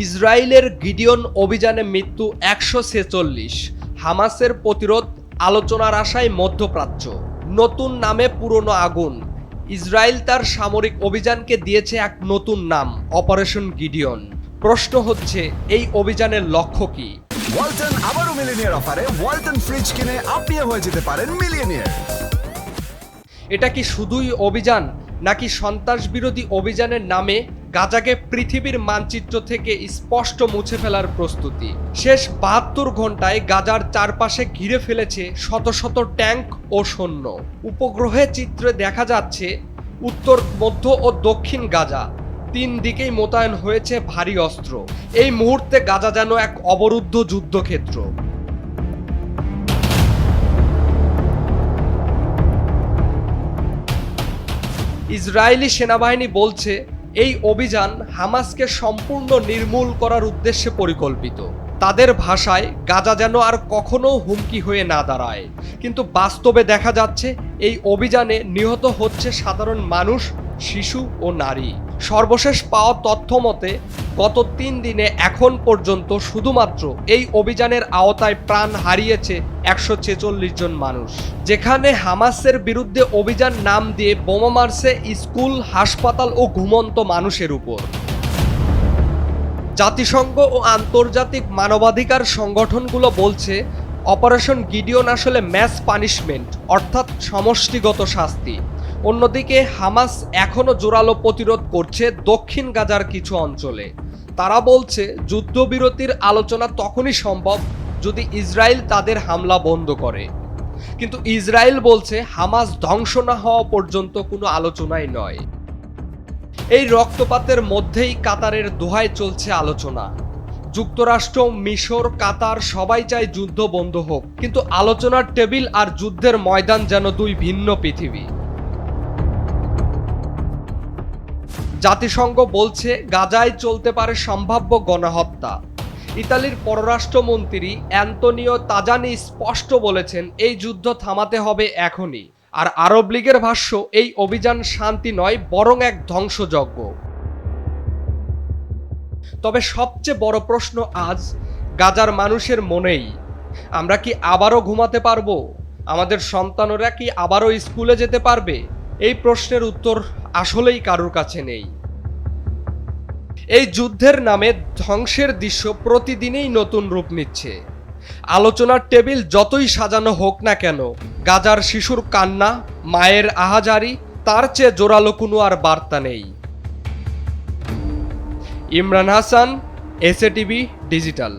ইসরায়েলের গিডিয়ন অভিযানে মৃত্যু ১৪৬, হামাসের প্রতিরোধ আলোচনার আশায় মধ্যপ্রাচ্য। নতুন নামে পুরনো আগুন। ইসরায়েল তার সামরিক অভিযানকে দিয়েছে এক নতুন নাম, অপারেশন গিডিয়ন। প্রশ্ন হচ্ছে, এই অভিযানের লক্ষ্য কি? ওয়ালটন আবারও মিলিয়নিয়ার অফারে ওয়ালটন ফ্রিজ কিনে আপনিও হয়ে যেতে পারেন মিলিয়নিয়ার। এটা কি শুধুই অভিযান, নাকি সন্ত্রাস বিরোধী অভিযানের নামে গাজাকে পৃথিবীর মানচিত্র থেকে স্পষ্ট মুছে ফেলার প্রস্তুতি? শেষ ৭২ ঘন্টায় গাজার চারপাশে ঘিরে ফেলেছে শত শত ট্যাঙ্ক ও সৈন্য। উপগ্রহে চিত্রে দেখা যাচ্ছে উত্তর, মধ্য ও দক্ষিণ গাজা তিন দিকেই মোতায়েন হয়েছে ভারী অস্ত্র। এই মুহূর্তে গাজা যেন এক অবরুদ্ধ যুদ্ধক্ষেত্র। ইসরায়েলি সেনাবাহিনী বলছে, এই অভিযান হামাসকে সম্পূর্ণ নির্মূল করার উদ্দেশ্যে পরিকল্পিত। তাদের ভাষায় গাজা যেন আর কখনো হুমকি হয়ে না দাঁড়ায়। কিন্তু বাস্তবে দেখা যাচ্ছে এই অভিযানে নিহত হচ্ছে সাধারণ মানুষ, শিশু ও নারী। সর্বশেষ পাওয়া তথ্য মতে গত ৩ দিনে এখন পর্যন্ত শুধুমাত্র এই অভিযানের আওতায় প্রাণ হারিয়েছে ১৪৬ জন মানুষ। যেখানে হামাসের বিরুদ্ধে অভিযান নাম দিয়ে বোমা মারছে স্কুল, হাসপাতাল ও ঘুমন্ত মানুষের উপর। জাতিসংঘ ও আন্তর্জাতিক মানবাধিকার সংগঠনগুলো বলছে, অপারেশন গিডিয়ন আসলে ম্যাস পানিশমেন্ট, অর্থাৎ সমষ্টিগত শাস্তি। অন্যদিকে হামাস এখনও জোরালো প্রতিরোধ করছে দক্ষিণ গাজার কিছু অঞ্চলে। তারা বলছে, যুদ্ধবিরতির আলোচনা তখনই সম্ভব যদি ইসরায়েল তাদের হামলা বন্ধ করে। কিন্তু ইসরায়েল বলছে, হামাস ধ্বংস না হওয়া পর্যন্ত কোনো আলোচনাই নয়। এই রক্তপাতের মধ্যেই কাতারের দোহায় চলছে আলোচনা। যুক্তরাষ্ট্র, মিশর, কাতার সবাই চায় যুদ্ধ বন্ধ হোক, কিন্তু আলোচনার টেবিল আর যুদ্ধের ময়দান যেন দুই ভিন্ন পৃথিবী। জাতিসংঘ বলছে, গাজায় চলতে পারে সম্ভাব্য গণহত্যা। ইতালির পররাষ্ট্রমন্ত্রী অ্যান্তনিও তাজানি স্পষ্ট বলেছেন, এই যুদ্ধ থামাতে হবে এখনই। আর আরব লীগের ভাষ্য, এই অভিযান শান্তি নয়, বরং এক ধ্বংসযজ্ঞ। তবে সবচেয়ে বড় প্রশ্ন আজ গাজার মানুষের মনেই। আমরা কি আবারও ঘুমাতে পারবো? আমাদের সন্তানরা কি আবারও স্কুলে যেতে পারবে? এই প্রশ্নের উত্তর আসলেই কারোর কাছে নেই। এই যুদ্ধের নামে ধ্বংসের দৃশ্য প্রতিদিনই নতুন রূপ নিচ্ছে। আলোচনার টেবিল যতই সাজানো হোক না কেন, গাজার শিশুর কান্না, মায়ের আহাজারি, তার চেয়ে জোরালো কোনো আর বার্তা নেই। Imran Hasan, SATV digital.